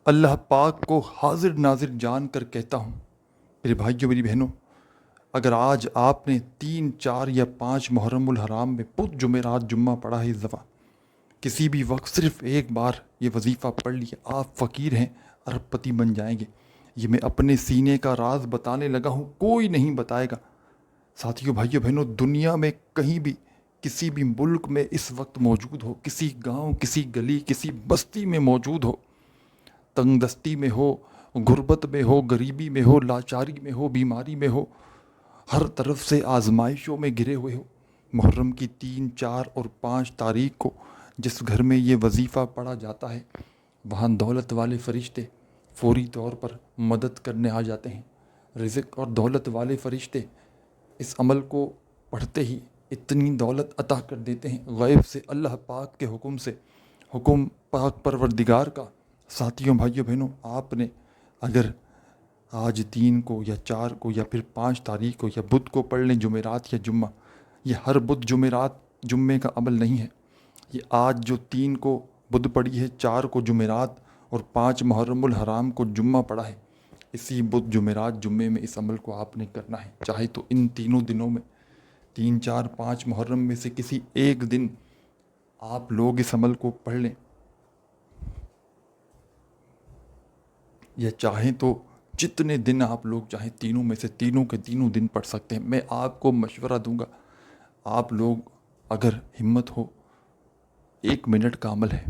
اللہ پاک کو حاضر ناظر جان کر کہتا ہوں، میرے بھائیوں میری بہنوں، اگر آج آپ نے 3 4 یا 5 محرم الحرام میں بدھ جمعرات جمعہ پڑھا ہے اس دفعہ، کسی بھی وقت صرف ایک بار یہ وظیفہ پڑھ لیا، آپ فقیر ہیں، ارب پتی بن جائیں گے۔ یہ میں اپنے سینے کا راز بتانے لگا ہوں، کوئی نہیں بتائے گا۔ ساتھیوں بھائیوں بہنوں، دنیا میں کہیں بھی کسی بھی ملک میں اس وقت موجود ہو، کسی گاؤں، کسی گلی، کسی بستی میں موجود ہو، تنگ دستی میں ہو، غربت میں ہو، غریبی میں ہو، لاچاری میں ہو، بیماری میں ہو، ہر طرف سے آزمائشوں میں گھرے ہوئے ہو، محرم کی 3 4 اور 5 تاریخ کو جس گھر میں یہ وظیفہ پڑھا جاتا ہے، وہاں دولت والے فرشتے فوری طور پر مدد کرنے آ جاتے ہیں۔ رزق اور دولت والے فرشتے اس عمل کو پڑھتے ہی اتنی دولت عطا کر دیتے ہیں غیب سے، اللہ پاک کے حکم سے، حکم پاک پروردگار کا۔ ساتھیوں بھائیوں بہنوں، آپ نے اگر آج 3 کو یا 4 کو یا پھر 5 تاریخ کو یا بدھ کو پڑھ لیں، جمعرات یا جمعہ، یہ ہر بدھ جمعرات جمعے کا عمل نہیں ہے۔ یہ آج جو 3 کو بدھ پڑھی ہے، 4 کو جمعرات اور 5 محرم الحرام کو جمعہ پڑھا ہے، اسی بدھ جمعرات جمعے میں اس عمل کو آپ نے کرنا ہے۔ چاہے تو ان تینوں دنوں میں 3 4 5 محرم میں سے کسی ایک دن آپ لوگ اس عمل کو پڑھ لیں، یا چاہیں تو جتنے دن آپ لوگ چاہیں تینوں میں سے تینوں کے تینوں دن پڑھ سکتے ہیں۔ میں آپ کو مشورہ دوں گا، آپ لوگ اگر ہمت ہو، 1 منٹ کا عمل ہے،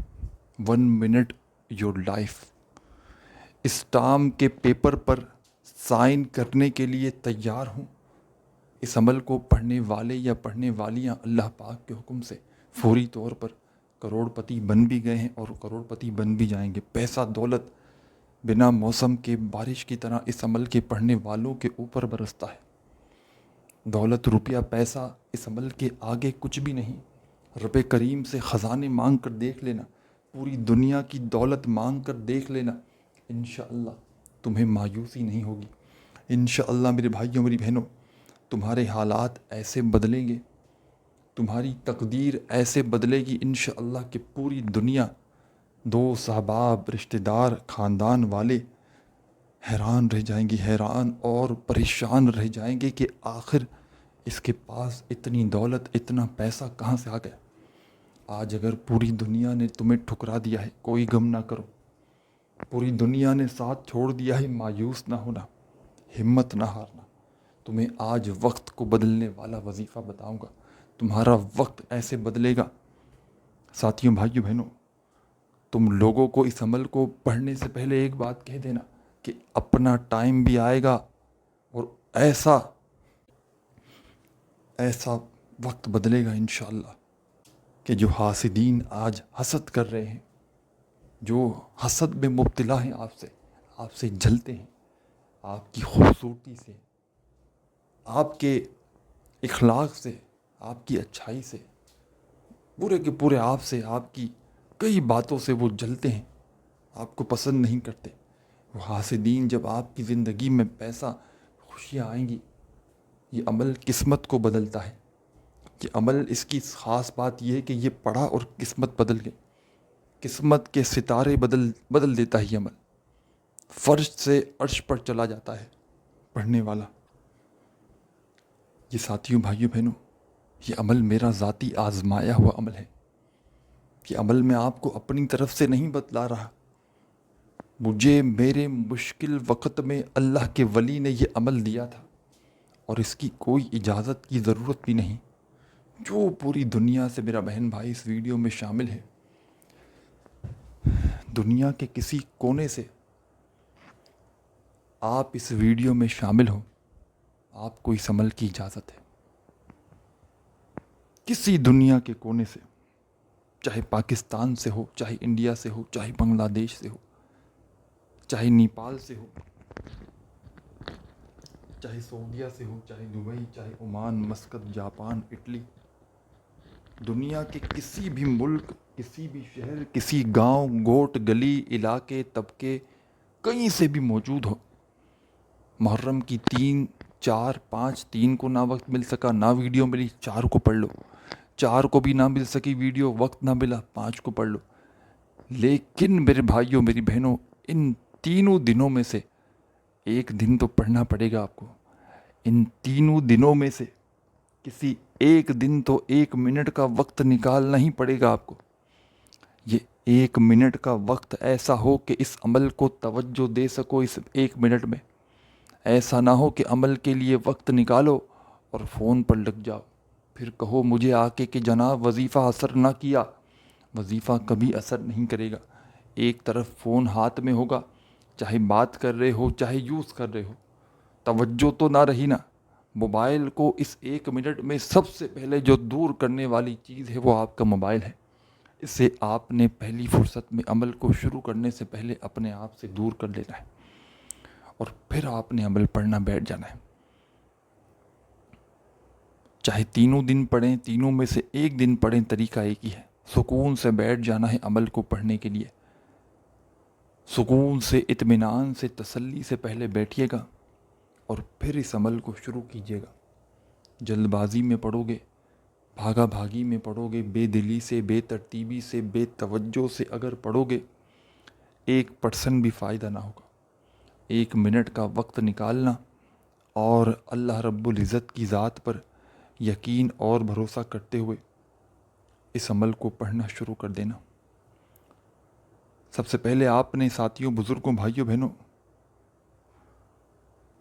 1 منٹ یور لائف، اسٹام کے پیپر پر سائن کرنے کے لیے تیار ہوں۔ اس عمل کو پڑھنے والے یا پڑھنے والیاں اللہ پاک کے حکم سے فوری طور پر کروڑ پتی بن بھی گئے ہیں اور کروڑ پتی بن بھی جائیں گے۔ پیسہ دولت بنا موسم کے بارش کی طرح اس عمل کے پڑھنے والوں کے اوپر برستا ہے۔ دولت، روپیہ، پیسہ اس عمل کے آگے کچھ بھی نہیں۔ رب کریم سے خزانے مانگ کر دیکھ لینا، پوری دنیا کی دولت مانگ کر دیکھ لینا، انشاءاللہ تمہیں مایوسی نہیں ہوگی۔ انشاءاللہ میرے بھائیوں میری بہنوں، تمہارے حالات ایسے بدلیں گے، تمہاری تقدیر ایسے بدلے گی انشاءاللہ کہ پوری دنیا، دوست احباب، رشتہ دار، خاندان والے حیران رہ جائیں گے، حیران اور پریشان رہ جائیں گے کہ آخر اس کے پاس اتنی دولت، اتنا پیسہ کہاں سے آ گیا۔ آج اگر پوری دنیا نے تمہیں ٹھکرا دیا ہے، کوئی غم نہ کرو۔ پوری دنیا نے ساتھ چھوڑ دیا ہے، مایوس نہ ہونا، ہمت نہ ہارنا۔ تمہیں آج وقت کو بدلنے والا وظیفہ بتاؤں گا، تمہارا وقت ایسے بدلے گا۔ ساتھیوں بھائیوں بہنوں، تم لوگوں کو اس عمل کو پڑھنے سے پہلے ایک بات کہہ دینا کہ اپنا ٹائم بھی آئے گا اور ایسا وقت بدلے گا انشاءاللہ کہ جو حاسدین آج حسد کر رہے ہیں، جو حسد میں مبتلا ہیں، آپ سے جلتے ہیں، آپ کی خوبصورتی سے، آپ کے اخلاق سے، آپ کی اچھائی سے، پورے کے پورے آپ کی کئی باتوں سے وہ جلتے ہیں، آپ کو پسند نہیں کرتے۔ وہ حاسدین جب آپ کی زندگی میں پیسہ، خوشیاں آئیں گی، یہ عمل قسمت کو بدلتا ہے۔ یہ عمل، اس کی خاص بات یہ ہے کہ یہ پڑھا اور قسمت بدل گئی، قسمت کے ستارے بدل دیتا ہے یہ عمل، فرش سے عرش پر چلا جاتا ہے پڑھنے والا۔ یہ ساتھیوں بھائیوں بہنوں، یہ عمل میرا ذاتی آزمایا ہوا عمل ہے۔ یہ عمل میں آپ کو اپنی طرف سے نہیں بتلا رہا، مجھے میرے مشکل وقت میں اللہ کے ولی نے یہ عمل دیا تھا، اور اس کی کوئی اجازت کی ضرورت بھی نہیں۔ جو پوری دنیا سے میرا بہن بھائی اس ویڈیو میں شامل ہے، دنیا کے کسی کونے سے آپ اس ویڈیو میں شامل ہو، آپ کو اس عمل کی اجازت ہے۔ کسی دنیا کے کونے سے، چاہے پاکستان سے ہو، چاہے انڈیا سے ہو، چاہے بنگلہ دیش سے ہو، چاہے نیپال سے ہو، چاہے سعودیہ سے ہو، چاہے دبئی، چاہے عمان، مسقط، جاپان، اٹلی، دنیا کے کسی بھی ملک، کسی بھی شہر، کسی گاؤں، گوٹ، گلی، علاقے، طبقے، کہیں سے بھی موجود ہو، محرم کی 3 4 5 3 کو نہ وقت مل سکا، نہ ویڈیو ملی، 4 کو پڑھ لو۔ 4 کو بھی نہ مل سکی ویڈیو، وقت نہ ملا، 5 کو پڑھ لو۔ لیکن میرے بھائیوں میری بہنوں، ان تینوں دنوں میں سے ایک دن تو پڑھنا پڑے گا آپ کو. ان تینوں دنوں میں سے کسی ایک دن تو 1 منٹ کا وقت نکالنا ہی پڑے گا آپ کو. یہ 1 منٹ کا وقت ایسا ہو کہ اس عمل کو توجہ دے سکو اس 1 منٹ میں. ایسا نہ ہو کہ عمل کے لیے وقت نکالو اور فون پر لگ جاؤ، پھر کہو مجھے آ کے کہ جناب وظیفہ اثر نہ کیا. وظیفہ کبھی اثر نہیں کرے گا. ایک طرف فون ہاتھ میں ہوگا، چاہے بات کر رہے ہو چاہے یوز کر رہے ہو، توجہ تو نہ رہی نا. موبائل کو اس 1 منٹ میں سب سے پہلے جو دور کرنے والی چیز ہے وہ آپ کا موبائل ہے. اسے آپ نے پہلی فرصت میں عمل کو شروع کرنے سے پہلے اپنے آپ سے دور کر لینا ہے اور پھر آپ نے عمل پڑھنا بیٹھ جانا ہے. چاہے تینوں دن پڑھیں، تینوں میں سے ایک دن پڑھیں، طریقہ ایک ہی ہے. سکون سے بیٹھ جانا ہے عمل کو پڑھنے کے لیے. سکون سے، اطمینان سے، تسلی سے پہلے بیٹھیے گا اور پھر اس عمل کو شروع کیجیے گا. جلد بازی میں پڑھو گے، بھاگا بھاگی میں پڑھو گے، بے دلی سے، بے ترتیبی سے، بے توجہ سے اگر پڑھو گے، 1% بھی فائدہ نہ ہوگا. 1 منٹ کا وقت نکالنا اور اللہ رب العزت کی ذات پر یقین اور بھروسہ کرتے ہوئے اس عمل کو پڑھنا شروع کر دینا. سب سے پہلے آپ نے ساتھیوں، بزرگوں، بھائیوں، بہنوں،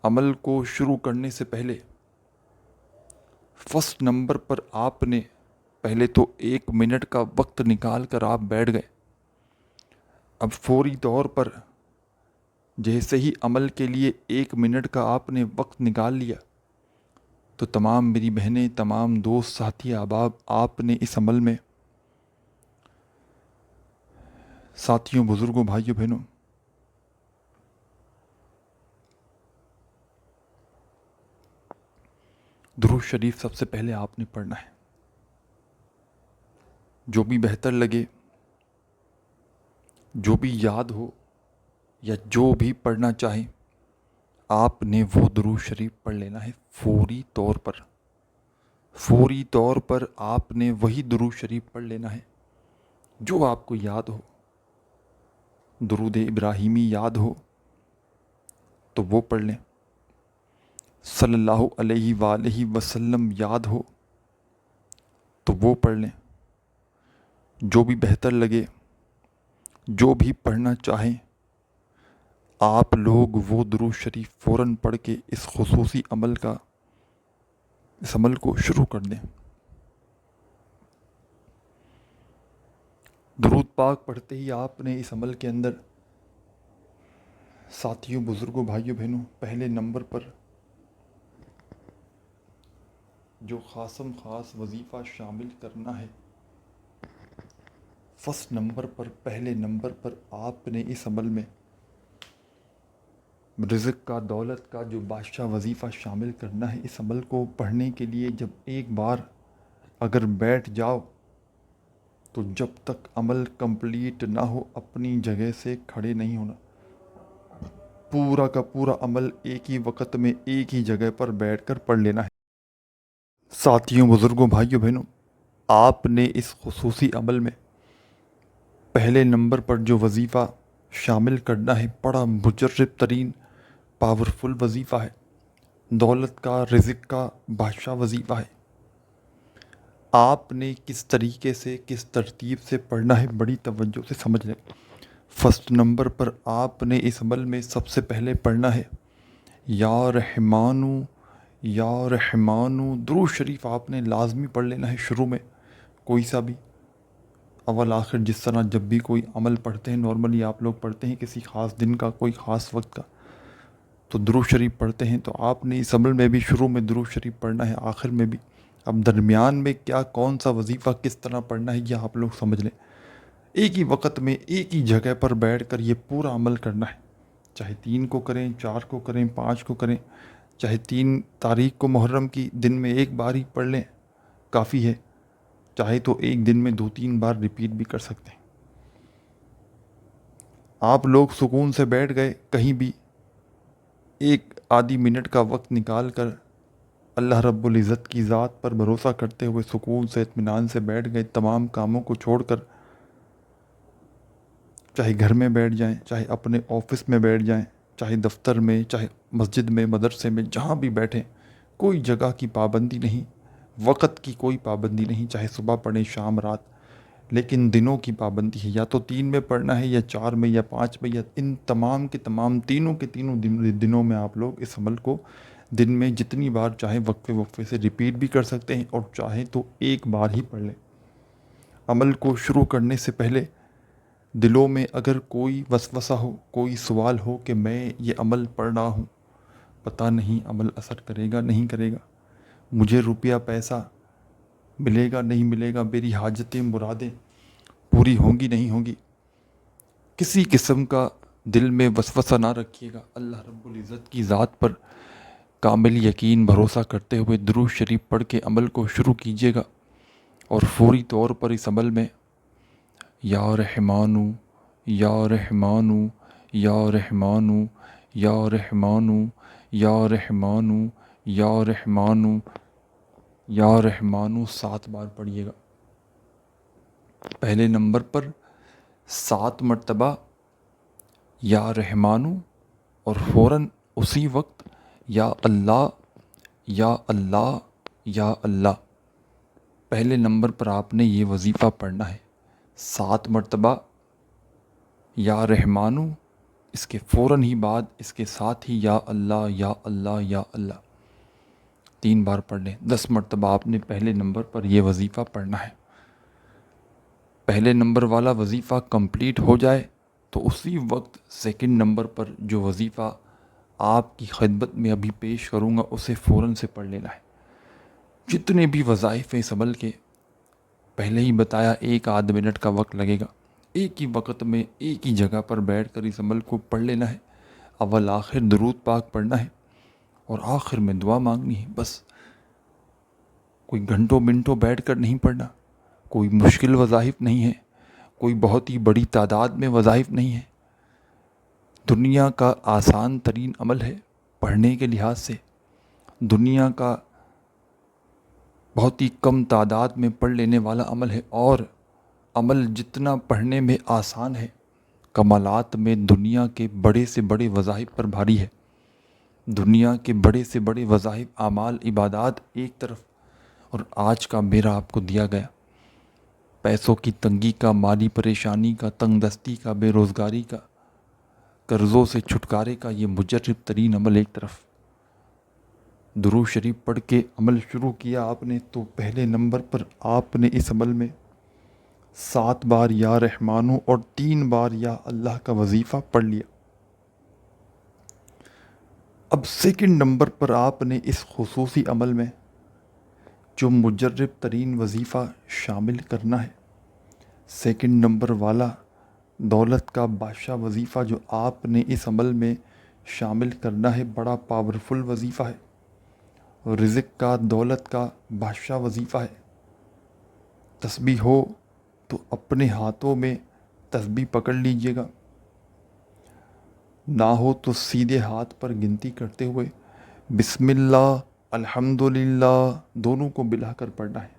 عمل کو شروع کرنے سے پہلے فرسٹ نمبر پر آپ نے پہلے تو 1 منٹ کا وقت نکال کر آپ بیٹھ گئے. اب فوری طور پر جیسے ہی عمل کے لیے 1 منٹ کا آپ نے وقت نکال لیا تو تمام میری بہنیں، تمام دوست، ساتھی، احباب، آپ نے اس عمل میں، ساتھیوں، بزرگوں، بھائیوں، بہنوں، درود شریف سب سے پہلے آپ نے پڑھنا ہے. جو بھی بہتر لگے، جو بھی یاد ہو یا جو بھی پڑھنا چاہیں، آپ نے وہ درود شریف پڑھ لینا ہے فوری طور پر. فوری طور پر آپ نے وہی درود شریف پڑھ لینا ہے جو آپ کو یاد ہو. درود ابراہیمی یاد ہو تو وہ پڑھ لیں. صلی اللہ علیہ وآلہ وسلم یاد ہو تو وہ پڑھ لیں. جو بھی بہتر لگے، جو بھی پڑھنا چاہیں، آپ لوگ وہ درود شریف فوراً پڑھ کے اس خصوصی عمل کو شروع کر دیں. درود پاک پڑھتے ہی آپ نے اس عمل کے اندر، ساتھیوں، بزرگوں، بھائیوں، بہنوں، پہلے نمبر پر جو خاص وظیفہ شامل کرنا ہے، فرسٹ نمبر پر، پہلے نمبر پر آپ نے اس عمل میں رزق کا، دولت کا جو بادشاہ وظیفہ شامل کرنا ہے. اس عمل کو پڑھنے کے لیے جب ایک بار اگر بیٹھ جاؤ تو جب تک عمل کمپلیٹ نہ ہو اپنی جگہ سے کھڑے نہیں ہونا. پورا کا پورا عمل ایک ہی وقت میں ایک ہی جگہ پر بیٹھ کر پڑھ لینا ہے. ساتھیوں، بزرگوں، بھائیوں، بہنوں، آپ نے اس خصوصی عمل میں پہلے نمبر پر جو وظیفہ شامل کرنا ہے، بڑا مجرب ترین پاورفل وظیفہ ہے. دولت کا، رزق کا بادشاہ وظیفہ ہے. آپ نے کس طریقے سے، کس ترتیب سے پڑھنا ہے، بڑی توجہ سے سمجھ لیں. فرسٹ نمبر پر آپ نے اس عمل میں سب سے پہلے پڑھنا ہے یا رحمانو یا رحمانو. درود شریف آپ نے لازمی پڑھ لینا ہے شروع میں، کوئی سا بھی، اول آخر. جس طرح جب بھی کوئی عمل پڑھتے ہیں، نارملی آپ لوگ پڑھتے ہیں کسی خاص دن کا، کوئی خاص وقت کا، تو درود شریف پڑھتے ہیں. تو آپ نے اس عمل میں بھی شروع میں درود شریف پڑھنا ہے، آخر میں بھی. اب درمیان میں کیا، کون سا وظیفہ کس طرح پڑھنا ہے، یہ آپ لوگ سمجھ لیں. ایک ہی وقت میں ایک ہی جگہ پر بیٹھ کر یہ پورا عمل کرنا ہے. چاہے 3 کو کریں، 4 کو کریں، 5 کو کریں، چاہے 3 تاریخ کو محرم کی دن میں ایک بار ہی پڑھ لیں، کافی ہے. چاہے تو ایک دن میں 2-3 بار ریپیٹ بھی کر سکتے ہیں. آپ لوگ سکون سے بیٹھ گئے، کہیں بھی ایک آدھی منٹ کا وقت نکال کر اللہ رب العزت کی ذات پر بھروسہ کرتے ہوئے سکون سے، اطمینان سے بیٹھ گئے، تمام کاموں کو چھوڑ کر چاہے گھر میں بیٹھ جائیں، چاہے اپنے آفس میں بیٹھ جائیں، چاہے دفتر میں، چاہے مسجد میں، مدرسے میں، جہاں بھی بیٹھیں، کوئی جگہ کی پابندی نہیں، وقت کی کوئی پابندی نہیں، چاہے صبح پڑھیں شام رات، لیکن دنوں کی پابندی ہے، یا تو 3 میں پڑھنا ہے، یا 4 میں، یا 5 میں، یا ان تمام کے تمام تینوں کے تینوں دنوں میں آپ لوگ اس عمل کو دن میں جتنی بار چاہیں وقفے وقفے سے ریپیٹ بھی کر سکتے ہیں، اور چاہیں تو ایک بار ہی پڑھ لیں۔ عمل کو شروع کرنے سے پہلے دلوں میں اگر کوئی وسوسہ ہو، کوئی سوال ہو کہ میں یہ عمل پڑھ رہا ہوں، پتہ نہیں عمل اثر کرے گا نہیں کرے گا، مجھے روپیہ پیسہ ملے گا نہیں ملے گا، میری حاجتیں مرادیں پوری ہوں گی نہیں ہوں گی، کسی قسم کا دل میں وسوسہ نہ رکھیے گا۔ اللہ رب العزت کی ذات پر کامل یقین بھروسہ کرتے ہوئے درود شریف پڑھ کے عمل کو شروع کیجیے گا، اور فوری طور پر اس عمل میں یا رحمانو یا رحمانو یا رحمانو یا رحمانو یا رحمانو یا رحمانو یا رحمانو 7 بار پڑھیے گا۔ پہلے نمبر پر 7 مرتبہ یا رحمانو، اور فوراً اسی وقت یا اللہ یا اللہ یا اللہ۔ پہلے نمبر پر آپ نے یہ وظیفہ پڑھنا ہے 7 مرتبہ یا رحمانو، اس کے فوراً ہی بعد اس کے ساتھ ہی یا اللہ یا اللہ یا اللہ 3 بار پڑھ لیں۔ 10 مرتبہ آپ نے پہلے نمبر پر یہ وظیفہ پڑھنا ہے۔ پہلے نمبر والا وظیفہ کمپلیٹ ہو جائے تو اسی وقت سیکنڈ نمبر پر جو وظیفہ آپ کی خدمت میں ابھی پیش کروں گا اسے فوراً سے پڑھ لینا ہے۔ جتنے بھی وظائف ہیں اس عمل کے، پہلے ہی بتایا 1 آدھ منٹ کا وقت لگے گا، ایک ہی وقت میں ایک ہی جگہ پر بیٹھ کر اس عمل کو پڑھ لینا ہے۔ اول آخر درود پاک پڑھنا ہے، اور آخر میں دعا مانگنی ہے، بس کوئی گھنٹوں منٹوں بیٹھ کر نہیں پڑھنا، کوئی مشکل وظائف نہیں ہے، کوئی بہت ہی بڑی تعداد میں وظائف نہیں ہے، دنیا کا آسان ترین عمل ہے پڑھنے کے لحاظ سے، دنیا کا بہت ہی کم تعداد میں پڑھ لینے والا عمل ہے، اور عمل جتنا پڑھنے میں آسان ہے، کمالات میں دنیا کے بڑے سے بڑے وظائف پر بھاری ہے۔ دنیا کے بڑے سے بڑے وظائف، اعمال، عبادات ایک طرف، اور آج کا میرا آپ کو دیا گیا پیسوں کی تنگی کا، مالی پریشانی کا، تنگ دستی کا، بے روزگاری کا، قرضوں سے چھٹکارے کا یہ مجرب ترین عمل ایک طرف۔ درود شریف پڑھ کے عمل شروع کیا آپ نے تو پہلے نمبر پر آپ نے اس عمل میں 7 بار یا رحمانو اور 3 بار یا اللہ کا وظیفہ پڑھ لیا۔ اب سیکنڈ نمبر پر آپ نے اس خصوصی عمل میں جو مجرب ترین وظیفہ شامل کرنا ہے، سیکنڈ نمبر والا دولت کا بادشاہ وظیفہ جو آپ نے اس عمل میں شامل کرنا ہے، بڑا پاورفل وظیفہ ہے، رزق کا، دولت کا بادشاہ وظیفہ ہے۔ تسبیح ہو تو اپنے ہاتھوں میں تسبیح پکڑ لیجئے گا، نہ ہو تو سیدھے ہاتھ پر گنتی کرتے ہوئے بسم اللہ الحمدللہ دونوں کو ملا کر پڑھنا ہے۔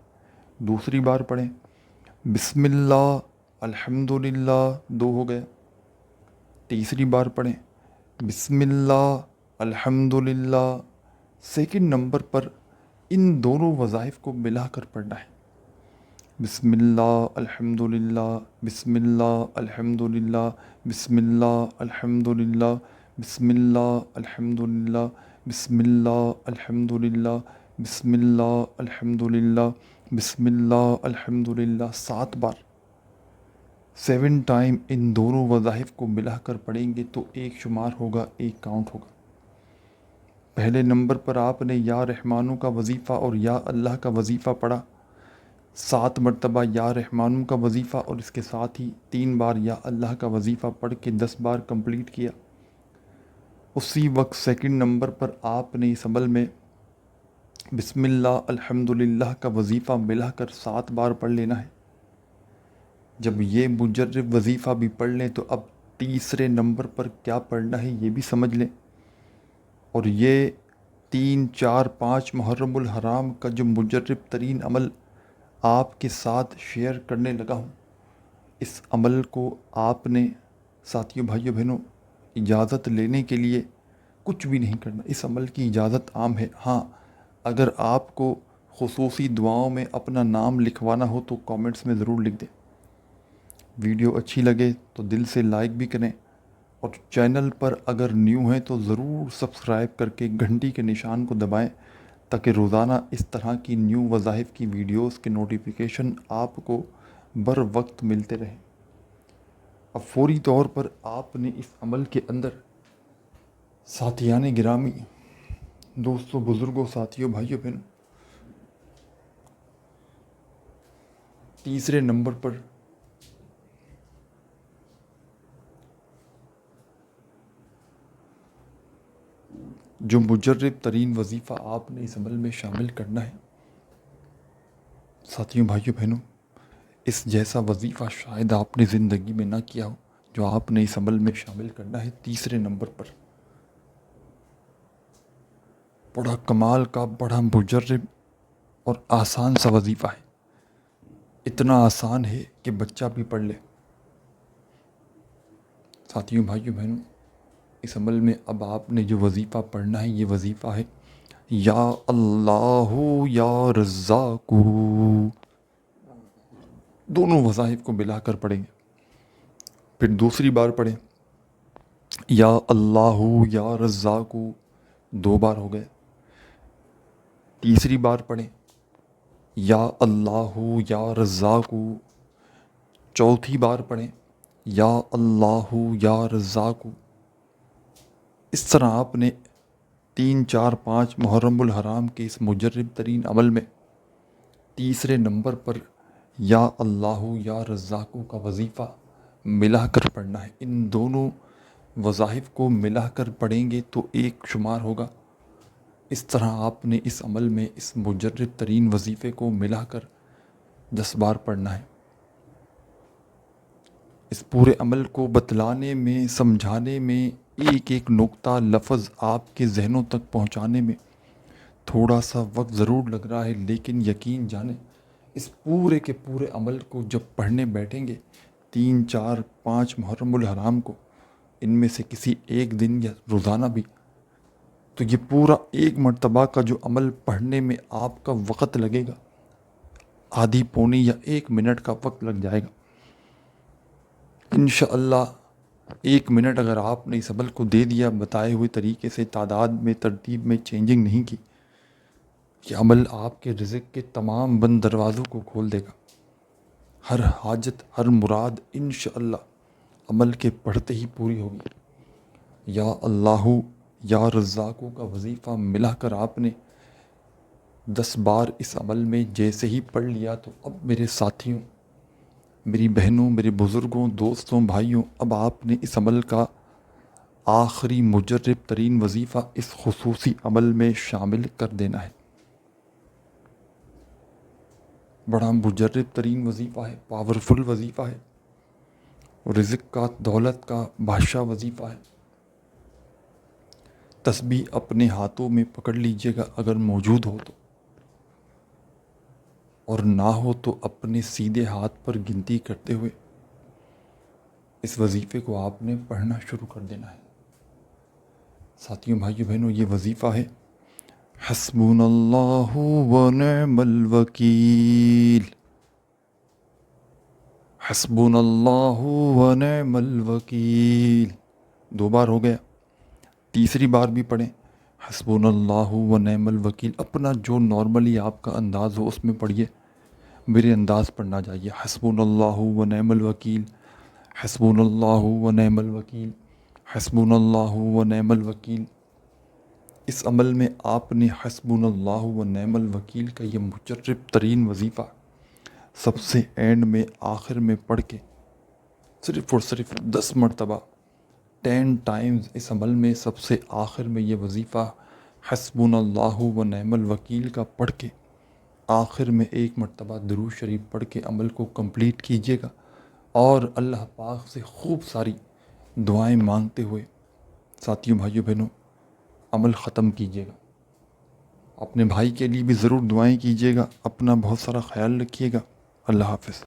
دوسری بار پڑھیں بسم اللہ الحمدللہ، 2 ہو گیا۔ تیسری بار پڑھیں بسم اللہ الحمدللہ۔ سیکنڈ نمبر پر ان دونوں وظائف کو ملا کر پڑھنا ہے، بسم اللہ الحمدللہ، بسم اللہ الحمدللہ، بسم اللہ الحمدللہ، بسم اللہ الحمدللہ، بسم اللہ الحمدللہ، بسم اللہ الحمدللہ، بسم اللہ الحمدللہ 7 بار 7 ٹائم ان دونوں وظائف کو ملا کر پڑھیں گے تو ایک شمار ہوگا، ایک کاؤنٹ ہوگا۔ پہلے نمبر پر آپ نے یا رحمانو کا وظیفہ اور یا اللہ کا وظیفہ پڑھا، 7 مرتبہ یا رحمانو کا وظیفہ اور اس کے ساتھ ہی 3 بار یا اللہ کا وظیفہ پڑھ کے 10 بار کمپلیٹ کیا۔ اسی وقت سیکنڈ نمبر پر آپ نے اس عمل میں بسم اللہ الحمدللہ کا وظیفہ ملا کر 7 بار پڑھ لینا ہے۔ جب یہ مجرب وظیفہ بھی پڑھ لیں تو اب تیسرے نمبر پر کیا پڑھنا ہے یہ بھی سمجھ لیں، اور یہ 3، 4، 5 محرم الحرام کا جو مجرب ترین عمل آپ کے ساتھ شیئر کرنے لگا ہوں، اس عمل کو آپ نے ساتھیوں بھائیوں بہنوں، اجازت لینے کے لیے کچھ بھی نہیں کرنا، اس عمل کی اجازت عام ہے۔ ہاں، اگر آپ کو خصوصی دعاؤں میں اپنا نام لکھوانا ہو تو کامنٹس میں ضرور لکھ دیں۔ ویڈیو اچھی لگے تو دل سے لائک بھی کریں، اور چینل پر اگر نیو ہیں تو ضرور سبسکرائب کر کے گھنٹی کے نشان کو دبائیں تاکہ روزانہ اس طرح کی نیو وظائف کی ویڈیوز کے نوٹیفیکیشن آپ کو بر وقت ملتے رہیں۔ اب فوری طور پر آپ نے اس عمل کے اندر ساتھیان گرامی، دوستوں، بزرگوں، ساتھیوں، بھائیوں بہنوں، تیسرے نمبر پر جو مجرب ترین وظیفہ آپ نے اس عمل میں شامل کرنا ہے، ساتھیوں بھائیوں بہنوں، اس جیسا وظیفہ شاید آپ نے زندگی میں نہ کیا ہو جو آپ نے اس عمل میں شامل کرنا ہے۔ تیسرے نمبر پر بڑا کمال کا، بڑا مجرب اور آسان سا وظیفہ ہے۔ اتنا آسان ہے کہ بچہ بھی پڑھ لے۔ ساتھیوں بھائیوں بہنوں، اس عمل میں اب آپ نے جو وظیفہ پڑھنا ہے، یہ وظیفہ ہے یا اللہ یا رزاق۔ دونوں وظائف کو ملا کر پڑھیں گے۔ پھر دوسری بار پڑھیں یا اللہ یا رزاق، 2 بار ہو گئے۔ تیسری بار پڑھیں یا اللہ یا رزاق، چوتھی بار پڑھیں یا اللہ یا رزاق۔ اس طرح آپ نے 3، 4، 5 محرم الحرام کے اس مجرب ترین عمل میں تیسرے نمبر پر یا اللہ یا رزاق کا وظیفہ ملا کر پڑھنا ہے۔ ان دونوں وظائف کو ملا کر پڑھیں گے تو ایک شمار ہوگا۔ اس طرح آپ نے اس عمل میں اس مجرب ترین وظیفے کو ملا کر 10 بار پڑھنا ہے۔ اس پورے عمل کو بتلانے میں، سمجھانے میں، ایک ایک نقطہ لفظ آپ کے ذہنوں تک پہنچانے میں تھوڑا سا وقت ضرور لگ رہا ہے، لیکن یقین جانیں اس پورے کے پورے عمل کو جب پڑھنے بیٹھیں گے 3، 4، 5 محرم الحرام کو، ان میں سے کسی ایک دن یا روزانہ بھی، تو یہ پورا ایک مرتبہ کا جو عمل پڑھنے میں آپ کا وقت لگے گا، آدھی پونی یا 1 منٹ کا وقت لگ جائے گا۔ انشاءاللہ 1 منٹ اگر آپ نے اس عمل کو دے دیا بتائے ہوئے طریقے سے، تعداد میں، ترتیب میں چینجنگ نہیں کی، یہ عمل آپ کے رزق کے تمام بند دروازوں کو کھول دے گا۔ ہر حاجت، ہر مراد انشاءاللہ عمل کے پڑھتے ہی پوری ہوگی۔ یا اللہ یا رزاق کا وظیفہ ملا کر آپ نے 10 بار اس عمل میں جیسے ہی پڑھ لیا تو اب میرے ساتھیوں، میری بہنوں، میرے بزرگوں، دوستوں، بھائیوں، اب آپ نے اس عمل کا آخری مجرب ترین وظیفہ اس خصوصی عمل میں شامل کر دینا ہے۔ بڑا مجرب ترین وظیفہ ہے، پاورفل وظیفہ ہے، رزق کا، دولت کا بادشاہ وظیفہ ہے۔ تسبیح اپنے ہاتھوں میں پکڑ لیجئے گا اگر موجود ہو تو، اور نہ ہو تو اپنے سیدھے ہاتھ پر گنتی کرتے ہوئے اس وظیفے کو آپ نے پڑھنا شروع کر دینا ہے۔ ساتھیوں بھائیوں بہنوں، یہ وظیفہ ہے حسبنا اللہ و نعم الوکیل، حسبنا اللہ و نعم الوکیل، 2 بار ہو گیا۔ تیسری بار بھی پڑھیں حسبنا اللہ و نعم الوکیل۔ اپنا جو نارملی آپ کا انداز ہو اس میں پڑھیے، میرے انداز پر نہ جائیے۔ حسبنا اللہ و نعم الوکیل، حسبنا اللہ و نعم الوکیل، حسبنا اللہ و نعم الوکیل۔ اس عمل میں آپ نے حسبنا اللہ و نعم الوکیل کا یہ مجرب ترین وظیفہ سب سے اینڈ میں، آخر میں پڑھ کے صرف اور صرف 10 مرتبہ 10 ٹائمز اس عمل میں سب سے آخر میں یہ وظیفہ حسبنا اللہ و نعم الوکیل کا پڑھ کے آخر میں 1 مرتبہ درود شریف پڑھ کے عمل کو کمپلیٹ کیجیے گا، اور اللہ پاک سے خوب ساری دعائیں مانگتے ہوئے ساتھیوں بھائیوں بہنوں عمل ختم کیجیے گا۔ اپنے بھائی کے لیے بھی ضرور دعائیں کیجیے گا۔ اپنا بہت سارا خیال رکھیے گا۔ اللہ حافظ۔